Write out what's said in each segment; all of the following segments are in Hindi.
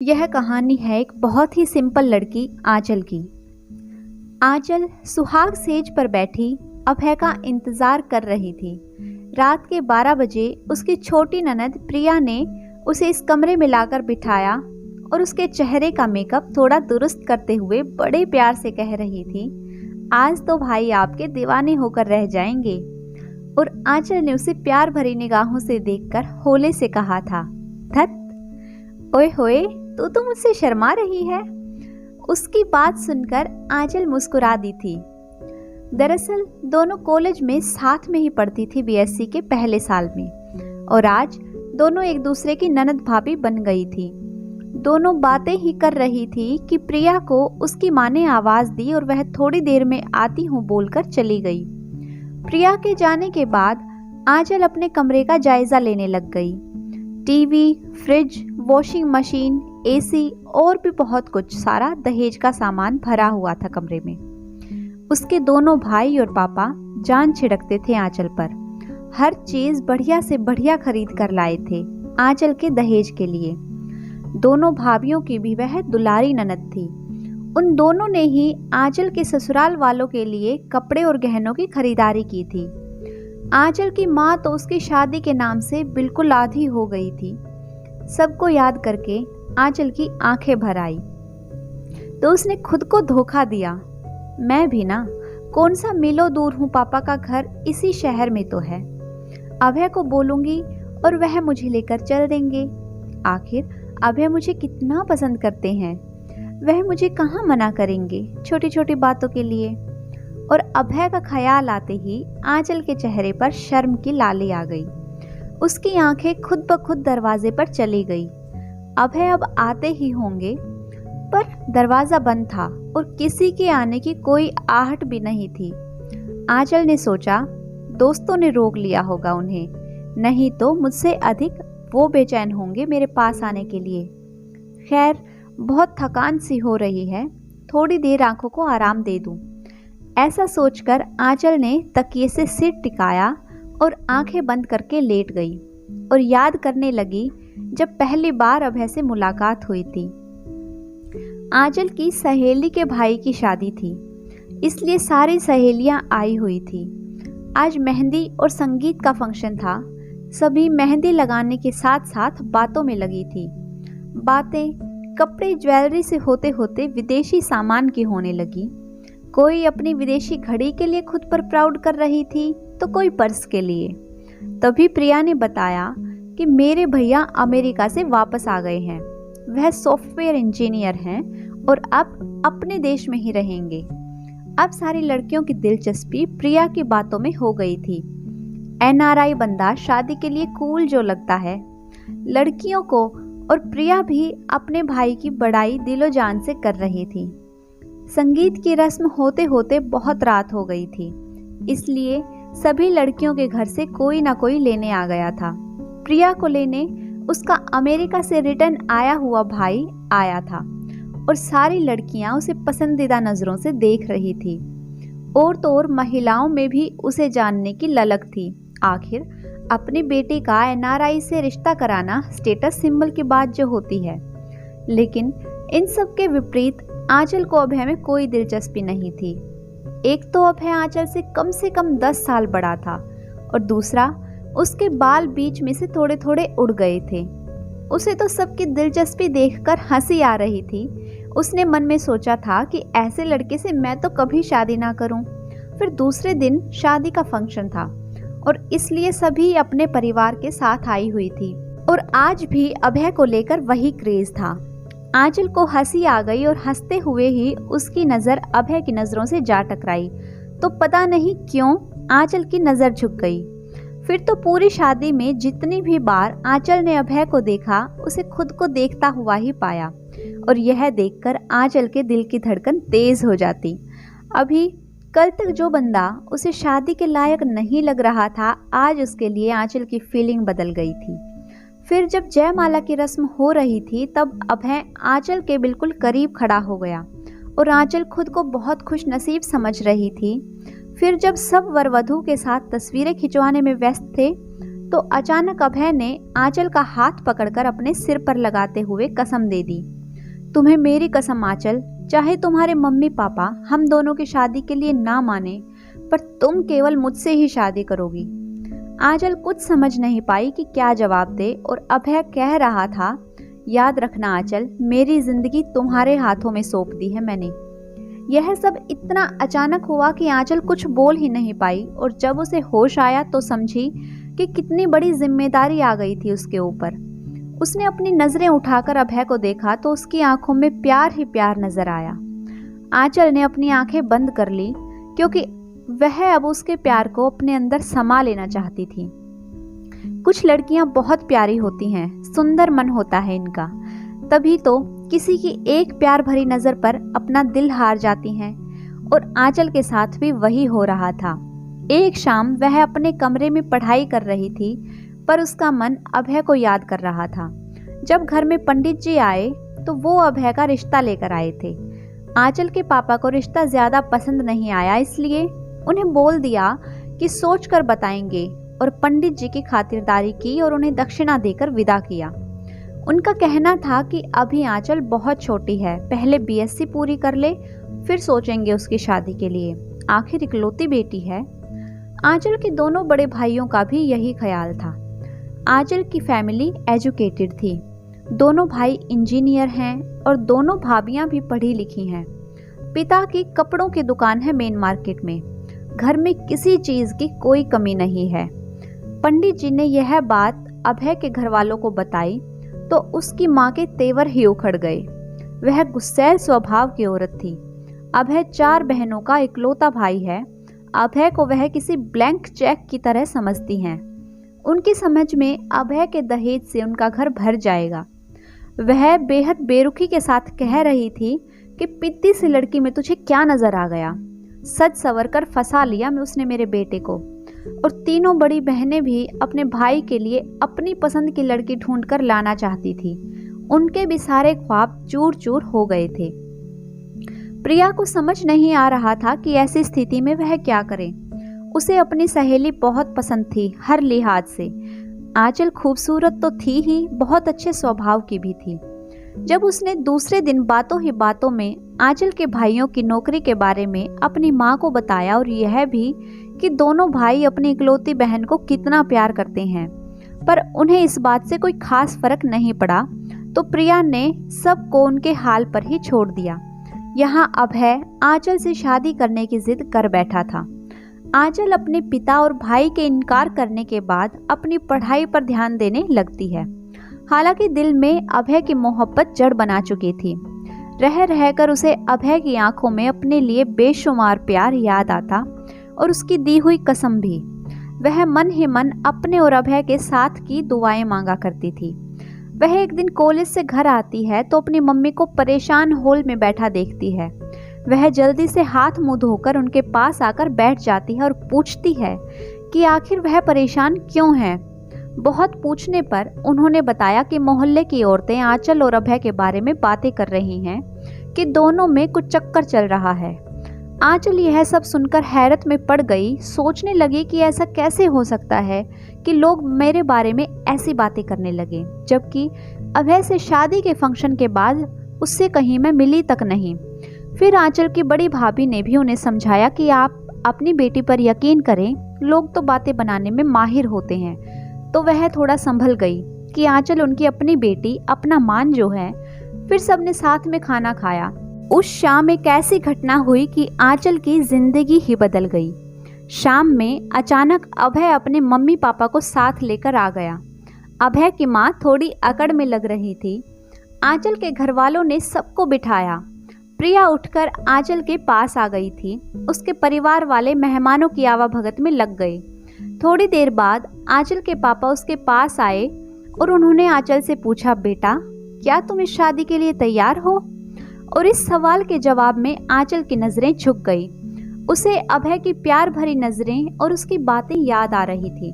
यह कहानी है एक बहुत ही सिंपल लड़की आंचल की। आंचल सुहाग सेज पर बैठी अभय का इंतजार कर रही थी। रात के 12 बजे उसकी छोटी ननद प्रिया ने उसे इस कमरे में लाकर बिठाया और उसके चेहरे का मेकअप थोड़ा दुरुस्त करते हुए बड़े प्यार से कह रही थी, आज तो भाई आपके दीवाने होकर रह जाएंगे। और आंचल ने उसे प्यार भरी निगाहों से देखकर होले से कहा था, धत, ओए होए, तू तो मुझसे शर्मा रही है। उसकी बात सुनकर आंचल मुस्कुरा दी थी। दरअसल दोनों कॉलेज में साथ में ही पढ़ती थी बीएससी के पहले साल में, और आज दोनों एक दूसरे की ननद भाभी बन गई थी। दोनों बातें ही कर रही थी कि प्रिया को उसकी माँ ने आवाज दी और वह थोड़ी देर में आती हूँ बोलकर चली गई। प्रिया के जाने के बाद आंचल अपने कमरे का जायजा लेने लग गई। TV, fridge, washing machine, AC और भी बहुत कुछ सारा दहेज का सामान भरा हुआ था कमरे में। उसके दोनों भाई और पापा जान छिड़कते थे आंचल पर। हर चीज बढ़िया से बढ़िया खरीद कर लाए थे आंचल के दहेज के लिए। दोनों भाभियों की भी वह दुलारी ननद थी। उन दोनों ने ही आंचल के ससुराल वालों के लिए कपड़े और गहनों की खरीदारी की थी। आंचल की माँ तो उसकी शादी के नाम से बिल्कुल आधी हो गई थी। सबको याद करके आंचल की आंखें भर आई तो उसने खुद को धोखा दिया। मैं भी ना, कौन सा मीलों दूर हूँ, पापा का घर इसी शहर में तो है। अभय को बोलूंगी और वह मुझे लेकर चल देंगे। आखिर अभय मुझे कितना पसंद करते हैं, वह मुझे कहाँ मना करेंगे छोटी छोटी बातों के लिए। और अभय का ख्याल आते ही आंचल के चेहरे पर शर्म की लाली आ गई। उसकी आंखें खुद ब खुद दरवाजे पर चली गई। अभय अब आते ही होंगे, पर दरवाजा बंद था और किसी के आने की कोई आहट भी नहीं थी। आंचल ने सोचा, दोस्तों ने रोक लिया होगा उन्हें, नहीं तो मुझसे अधिक वो बेचैन होंगे मेरे पास आने के लिए। खैर, बहुत थकान सी हो रही है, थोड़ी देर आंखों को आराम दे दूं। ऐसा सोचकर आंचल ने तकिए से सिर टिकाया और आंखें बंद करके लेट गई और याद करने लगी जब पहली बार अभय से मुलाकात हुई थी। आंचल की सहेली के भाई की शादी थी, इसलिए सारी सहेलियां आई हुई थी। आज मेहंदी और संगीत का फंक्शन था। सभी मेहंदी लगाने के साथ साथ बातों में लगी थी। बातें कपड़े ज्वेलरी से होते होते विदेशी सामान की होने लगी। कोई अपनी विदेशी घड़ी के लिए खुद पर प्राउड कर रही थी तो कोई पर्स के लिए। तभी प्रिया ने बताया कि मेरे भैया अमेरिका से वापस आ गए हैं। वह सॉफ्टवेयर इंजीनियर हैं और अब अपने देश में ही रहेंगे। अब सारी लड़कियों की दिलचस्पी प्रिया की बातों में हो गई थी। एनआरआई बंदा शादी के लिए कूल जो लगता है लड़कियों को, और प्रिया भी अपने भाई की बड़ाई दिलो जान से कर रही थी। संगीत की रस्म होते होते बहुत रात हो गई थी, इसलिए सभी लड़कियों के घर से कोई ना कोई लेने आ गया था। प्रिया को लेने उसका अमेरिका से रिटर्न आया हुआ भाई आया था और सारी लड़कियां उसे पसंदीदा नजरों से देख रही थी। और तो और महिलाओं में भी उसे जानने की ललक थी। आखिर अपनी बेटी का एनआरआई से रिश्ता कराना स्टेटस सिंबल की बात जो होती है। लेकिन इन सब के विपरीत आंचल को अभय में कोई दिलचस्पी नहीं थी। एक तो अभय आंचल से कम 10 साल बड़ा था और दूसरा उसके बाल बीच में से थोड़े थोड़े उड़ गए थे। उसे तो सबकी दिलचस्पी देखकर हंसी आ रही थी। उसने मन में सोचा था कि ऐसे लड़के से मैं तो कभी शादी ना करूं। फिर दूसरे दिन शादी का फंक्शन था और इसलिए सभी अपने परिवार के साथ आई हुई थी और आज भी अभय को लेकर वही क्रेज था। आंचल को हंसी आ गई और हंसते हुए ही उसकी नज़र अभय की नज़रों से जा टकराई तो पता नहीं क्यों आंचल की नज़र झुक गई। फिर तो पूरी शादी में जितनी भी बार आंचल ने अभय को देखा, उसे खुद को देखता हुआ ही पाया और यह देखकर आंचल के दिल की धड़कन तेज हो जाती। अभी कल तक जो बंदा उसे शादी के लायक नहीं लग रहा था, आज उसके लिए आंचल की फीलिंग बदल गई थी। फिर जब जयमाला की रस्म हो रही थी तब अभय आंचल के बिल्कुल करीब खड़ा हो गया और आंचल खुद को बहुत खुश नसीब समझ रही थी। फिर जब सब वर वधू के साथ तस्वीरें खिंचवाने में व्यस्त थे तो अचानक अभय ने आंचल का हाथ पकड़कर अपने सिर पर लगाते हुए कसम दे दी, तुम्हें मेरी कसम आंचल, चाहे तुम्हारे मम्मी पापा हम दोनों की शादी के लिए ना माने, पर तुम केवल मुझसे ही शादी करोगी। आंचल कुछ समझ नहीं पाई कि क्या जवाब दे, और अभय कह रहा था, याद रखना आंचल, मेरी जिंदगी तुम्हारे हाथों में सौंप दी है मैंने। यह सब इतना अचानक हुआ कि आंचल कुछ बोल ही नहीं पाई, और जब उसे होश आया तो समझी कि कितनी बड़ी जिम्मेदारी आ गई थी उसके ऊपर। उसने अपनी नजरें उठाकर अभय को देखा तो उसकी आंखों में प्यार ही प्यार नजर आया। आंचल ने अपनी आंखें बंद कर ली, क्योंकि वह अब उसके प्यार को अपने अंदर समा लेना चाहती थी। कुछ लड़कियां बहुत प्यारी होती हैं, सुंदर मन होता है इनका, तभी तो किसी की एक प्यार भरी नजर पर अपना दिल हार जाती हैं, और आंचल के साथ भी वही हो रहा था। एक शाम वह अपने कमरे में पढ़ाई कर रही थी, पर उसका मन अभय को याद कर रहा था। जब घर में पंडित जी आए तो वो अभय का रिश्ता लेकर आए थे। आंचल के पापा को रिश्ता ज्यादा पसंद नहीं आया, इसलिए उन्हें बोल दिया कि सोचकर बताएंगे, और पंडित जी की खातिरदारी की और उन्हें दक्षिणा देकर विदा किया। उनका कहना था कि अभी आंचल बहुत छोटी है, पहले बीएससी पूरी कर ले, फिर सोचेंगे उसकी शादी के लिए, आखिर इकलौती बेटी है। आंचल के दोनों बड़े भाइयों का भी यही ख्याल था। आंचल की फैमिली एजुकेटेड थी, दोनों भाई इंजीनियर हैं और दोनों भाभियां भी पढ़ी लिखी हैं। पिता की कपड़ों की दुकान है मेन मार्केट में, घर में किसी चीज की कोई कमी नहीं है। पंडित जी ने यह बात अभय के घर वालों को बताई तो उसकी माँ के तेवर ही उखड़ गए। वह गुस्सैल स्वभाव की औरत थी। अभय 4 बहनों का इकलौता भाई है। अभय को वह किसी ब्लैंक चेक की तरह समझती हैं। उनकी समझ में अभय के दहेज से उनका घर भर जाएगा। वह बेहद बेरुखी के साथ कह रही थी कि पिद्दी सी लड़की में तुझे क्या नजर आ गया, सज सवर कर फंसा लिया मैं उसने मेरे बेटे को। और तीनों बड़ी बहनें भी अपने भाई के लिए अपनी पसंद की लड़की ढूंढकर लाना चाहती थी। उनके भी सारे ख्वाब चूर चूर हो गए थे। प्रिया को समझ नहीं आ रहा था कि ऐसी स्थिति में वह क्या करे। उसे अपनी सहेली बहुत पसंद थी, हर लिहाज से। आंचल खूबसूरत तो थी ही, बहुत अच्छे स्वभाव की भी थी। जब उसने दूसरे दिन बातों ही बातों में आंचल के भाइयों की नौकरी के बारे में अपनी माँ को बताया, और यह भी कि दोनों भाई अपनी इकलौती बहन को कितना प्यार करते हैं, पर उन्हें इस बात से कोई खास फर्क नहीं पड़ा, तो प्रिया ने सबको उनके हाल पर ही छोड़ दिया। यहाँ अभय आंचल से शादी करने की जिद कर बैठा था। आंचल अपने पिता और भाई के इनकार करने के बाद अपनी पढ़ाई पर ध्यान देने लगती है। हालांकि दिल में अभय की मोहब्बत जड़ बना चुकी थी। रह रहकर उसे अभय की आंखों में अपने लिए बेशुमार प्यार याद आता, और उसकी दी हुई कसम भी। वह मन ही मन अपने और अभय के साथ की दुआएं मांगा करती थी। वह एक दिन कॉलेज से घर आती है तो अपनी मम्मी को परेशान हॉल में बैठा देखती है। वह जल्दी से हाथ मुंह धोकर उनके पास आकर बैठ जाती है और पूछती है कि आखिर वह परेशान क्यों है। बहुत पूछने पर उन्होंने बताया कि मोहल्ले की औरतें आंचल और अभय के बारे में बातें कर रही हैं कि दोनों में कुछ चक्कर चल रहा है। आंचल यह सब सुनकर हैरत में पड़ गई, सोचने लगी कि ऐसा कैसे हो सकता है कि लोग मेरे बारे में ऐसी बातें करने लगे, जबकि अभय से शादी के फंक्शन के बाद उससे कहीं मैं मिली तक नहीं। फिर आंचल की बड़ी भाभी ने भी उन्हें समझाया कि आप अपनी बेटी पर यकीन करें, लोग तो बातें बनाने में माहिर होते हैं। तो वह थोड़ा संभल गई कि आंचल उनकी अपनी बेटी, अपना मान जो है। फिर सबने साथ में खाना खाया। उस शाम एक ऐसी घटना हुई कि आंचल की जिंदगी ही बदल गई। शाम में अचानक अभय अपने मम्मी पापा को साथ लेकर आ गया। अभय की माँ थोड़ी अकड़ में लग रही थी। आंचल के घर वालों ने सबको बिठाया। प्रिया उठकर आंचल के पास आ गई थी। उसके परिवार वाले मेहमानों की आवाभगत में लग गए। थोड़ी देर बाद आंचल के पापा उसके पास आए और उन्होंने आंचल से पूछा, बेटा क्या तुम इस शादी के लिए तैयार हो? और इस सवाल के जवाब में आंचल की नजरें झुक गई। उसे अभय की प्यार भरी नजरें और उसकी बातें याद आ रही थी।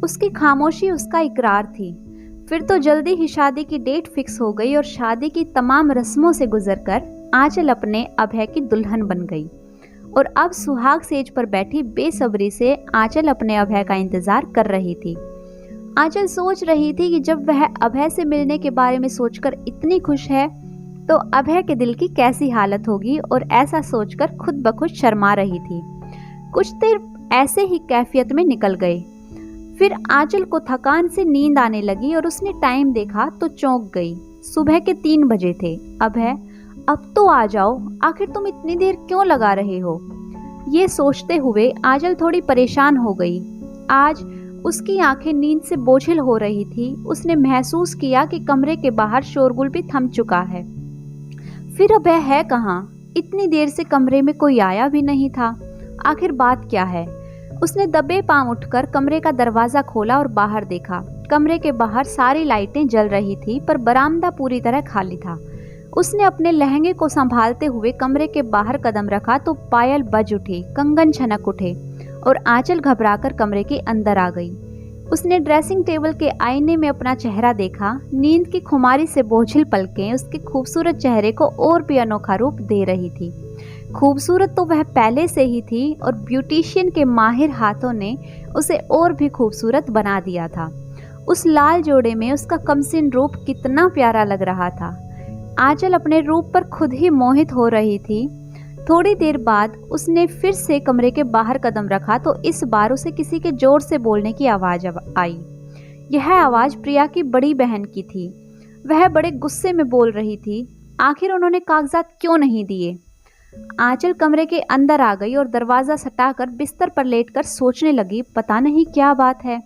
उसकी खामोशी उसका इकरार थी। फिर तो जल्दी ही शादी की डेट फिक्स हो गई और शादी की तमाम रस्मों से गुजरकर आंचल अपने अभय की दुल्हन बन गई। और अब सुहाग सेज पर बैठी बेसब्री से आंचल अपने अभय का इंतजार कर रही थी। आंचल सोच रही थी कि जब वह अभय से मिलने के बारे में सोचकर इतनी खुश है, तो अभय के दिल की कैसी हालत होगी, और ऐसा सोचकर खुद ब खुद शर्मा रही थी। कुछ देर ऐसे ही कैफियत में निकल गए। फिर आंचल को थकान से नींद आने लगी और उसने टाइम देखा तो चौंक गई। सुबह के 3 बजे थे। अभय, अब तो आ जाओ, आखिर तुम इतनी देर क्यों लगा रहे हो? ये सोचते हुए आंचल थोड़ी परेशान हो गई। आज उसकी आंखें नींद से बोझिल हो रही थी। उसने महसूस किया कि कमरे के बाहर शोरगुल भी थम चुका है। फिर अभय है कहाँ? इतनी देर से कमरे में कोई आया भी नहीं था। आखिर बात क्या है? उसने दबे पांव उठकर कमरे का दरवाजा खोला और बाहर देखा। कमरे के बाहर सारी लाइटें जल रही थी, पर बरामदा पूरी तरह खाली था। उसने अपने लहंगे को संभालते हुए कमरे के बाहर कदम रखा तो पायल बज उठी, कंगन छनक उठे और आंचल घबराकर कमरे के अंदर आ गई। उसने ड्रेसिंग टेबल के आईने में अपना चेहरा देखा। नींद की खुमारी से बोझिल पलकें उसके खूबसूरत चेहरे को और भी अनोखा रूप दे रही थी। खूबसूरत तो वह पहले से ही थी, और ब्यूटिशियन के माहिर हाथों ने उसे और भी खूबसूरत बना दिया था। उस लाल जोड़े में उसका कमसिन रूप कितना प्यारा लग रहा था। आंचल अपने रूप पर खुद ही मोहित हो रही थी। थोड़ी देर बाद उसने फिर से कमरे के बाहर कदम रखा तो इस बार उसे किसी के जोर से बोलने की आवाज आई। यह आवाज प्रिया की बड़ी बहन की थी। वह बड़े गुस्से में बोल रही थी, आखिर उन्होंने कागजात क्यों नहीं दिए? आंचल कमरे के अंदर आ गई और दरवाजा सटाकर बिस्तर पर लेटकर सोचने लगी, पता नहीं क्या बात है,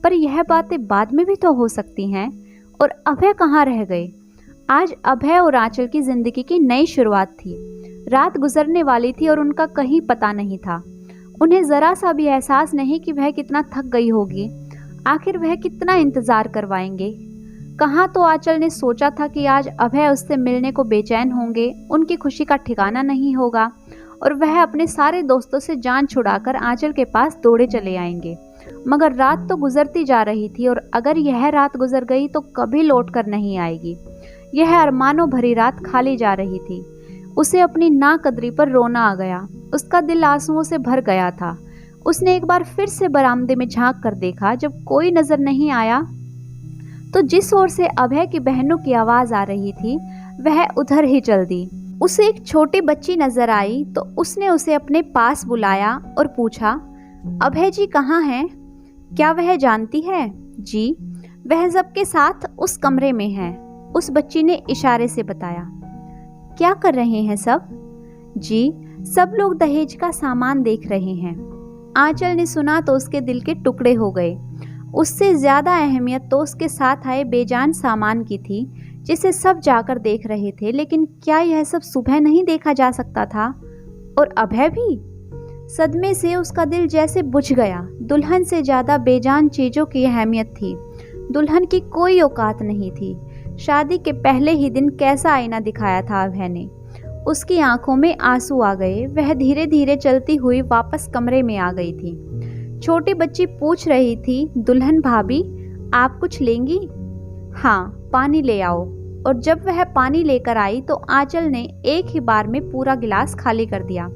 पर यह बातें बाद में भी तो हो सकती हैं। और अभय कहाँ रह गए? आज अभय और आंचल की जिंदगी की नई शुरुआत थी। रात गुजरने वाली थी और उनका कहीं पता नहीं था। उन्हें जरा सा भी एहसास नहीं कि वह कितना थक गई होगी। आखिर वह कितना इंतजार करवाएंगे? कहाँ तो आंचल ने सोचा था कि आज अभय उससे मिलने को बेचैन होंगे, उनकी खुशी का ठिकाना नहीं होगा और वह अपने सारे दोस्तों से जान छुड़ाकर आंचल के पास दौड़े चले आएंगे। मगर रात तो गुजरती जा रही थी, और अगर यह रात गुजर गई तो कभी लौट कर नहीं आएगी। यह अरमानों भरी रात खाली जा रही थी। उसे अपनी नाकदरी पर रोना आ गया। उसका दिल आंसुओं से भर गया था। उसने एक बार फिर से बरामदे में झांक कर देखा। जब कोई नजर नहीं आया तो जिस ओर से अभय की बहनों की आवाज आ रही थी वह उधर ही चल दी। उसे एक छोटी बच्ची नजर आई तो उसने उसे अपने पास बुलाया और पूछा, अभय जी कहाँ हैं? क्या वह जानती है? जी, वह सबके साथ उस कमरे में है, उस बच्ची ने इशारे से बताया। क्या कर रहे हैं सब? जी, सब लोग दहेज का सामान देख रहे हैं। आंचल ने सुना तो उसके दिल के टुकड़े हो गए। उससे ज्यादा अहमियत तो उसके साथ आए बेजान सामान की थी, जिसे सब जाकर देख रहे थे। लेकिन क्या यह सब सुबह नहीं देखा जा सकता था? और अभय भी? सदमे से उसका दिल जैसे बुझ गया। दुल्हन से ज्यादा बेजान चीजों की अहमियत थी। दुल्हन की कोई औकात नहीं थी। शादी के पहले ही दिन कैसा आईना दिखाया था अभय ने। उसकी आंखों में आंसू आ गए। वह धीरे धीरे चलती हुई वापस कमरे में आ गई थी। छोटी बच्ची पूछ रही थी, दुल्हन भाभी आप कुछ लेंगी? हाँ, पानी ले आओ। और जब वह पानी लेकर आई तो आंचल ने एक ही बार में पूरा गिलास खाली कर दिया।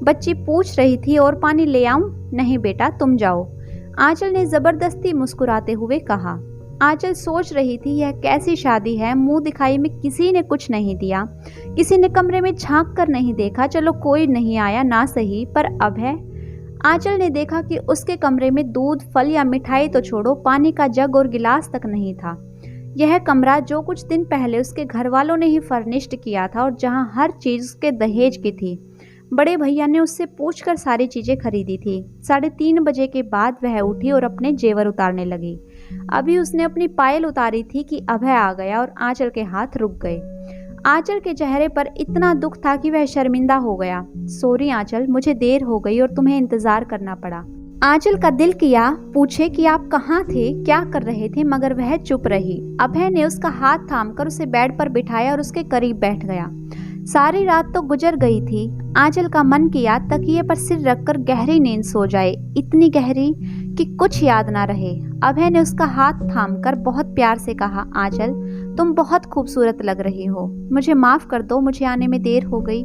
बच्ची पूछ रही थी, और पानी ले आऊं? नहीं बेटा, तुम जाओ, आंचल ने जबरदस्ती मुस्कुराते हुए कहा। आंचल सोच रही थी यह कैसी शादी है। मुंह दिखाई में किसी ने कुछ नहीं दिया, किसी ने कमरे में झांक कर नहीं देखा। चलो कोई नहीं आया ना सही, पर अभय? आंचल ने देखा कि उसके कमरे में दूध, फल या मिठाई तो छोड़ो, पानी का जग और गिलास तक नहीं था। यह कमरा जो कुछ दिन पहले उसके घर वालों ने ही फर्निश्ड किया था और जहां हर चीज उसके दहेज की थी। बड़े भैया ने उससे पूछकर सारी चीजें खरीदी थी। 3:30 बजे के बाद वह उठी और अपने जेवर उतारने लगी। अभी उसने अपनी पायल उतारी थी कि अभय आ गया और आंचल के हाथ रुक गए। आंचल के चेहरे पर इतना दुख था कि वह शर्मिंदा हो गया। सॉरी आंचल, मुझे देर हो गई और तुम्हें इंतजार करना पड़ा। आंचल का दिल किया पूछे कि आप कहाँ थे, क्या कर रहे थे, मगर वह चुप रही। अभय ने उसका हाथ थामकर उसे बेड पर बिठाया और उसके करीब बैठ गया। सारी रात तो गुजर गई थी। आंचल का मन किया तकिए पर सिर रखकर गहरी नींद सो जाए, इतनी गहरी कि कुछ याद ना रहे। अभय ने उसका हाथ थामकर बहुत प्यार से कहा, आंचल तुम बहुत खूबसूरत लग रही हो, मुझे माफ कर दो, मुझे आने में देर हो गई।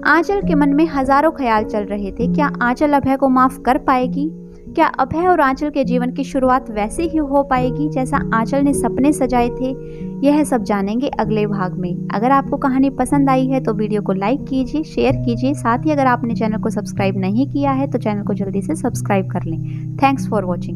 आंचल के मन में हजारों ख्याल चल रहे थे। क्या आंचल अभय को माफ कर पाएगी? क्या अभय और आंचल के जीवन की शुरुआत वैसे ही हो पाएगी जैसा आंचल ने सपने सजाए थे? यह सब जानेंगे अगले भाग में। अगर आपको कहानी पसंद आई है तो वीडियो को लाइक कीजिए, शेयर कीजिए। साथ ही अगर आपने चैनल को सब्सक्राइब नहीं किया है तो चैनल को जल्दी से सब्सक्राइब कर लें। Thanks for watching.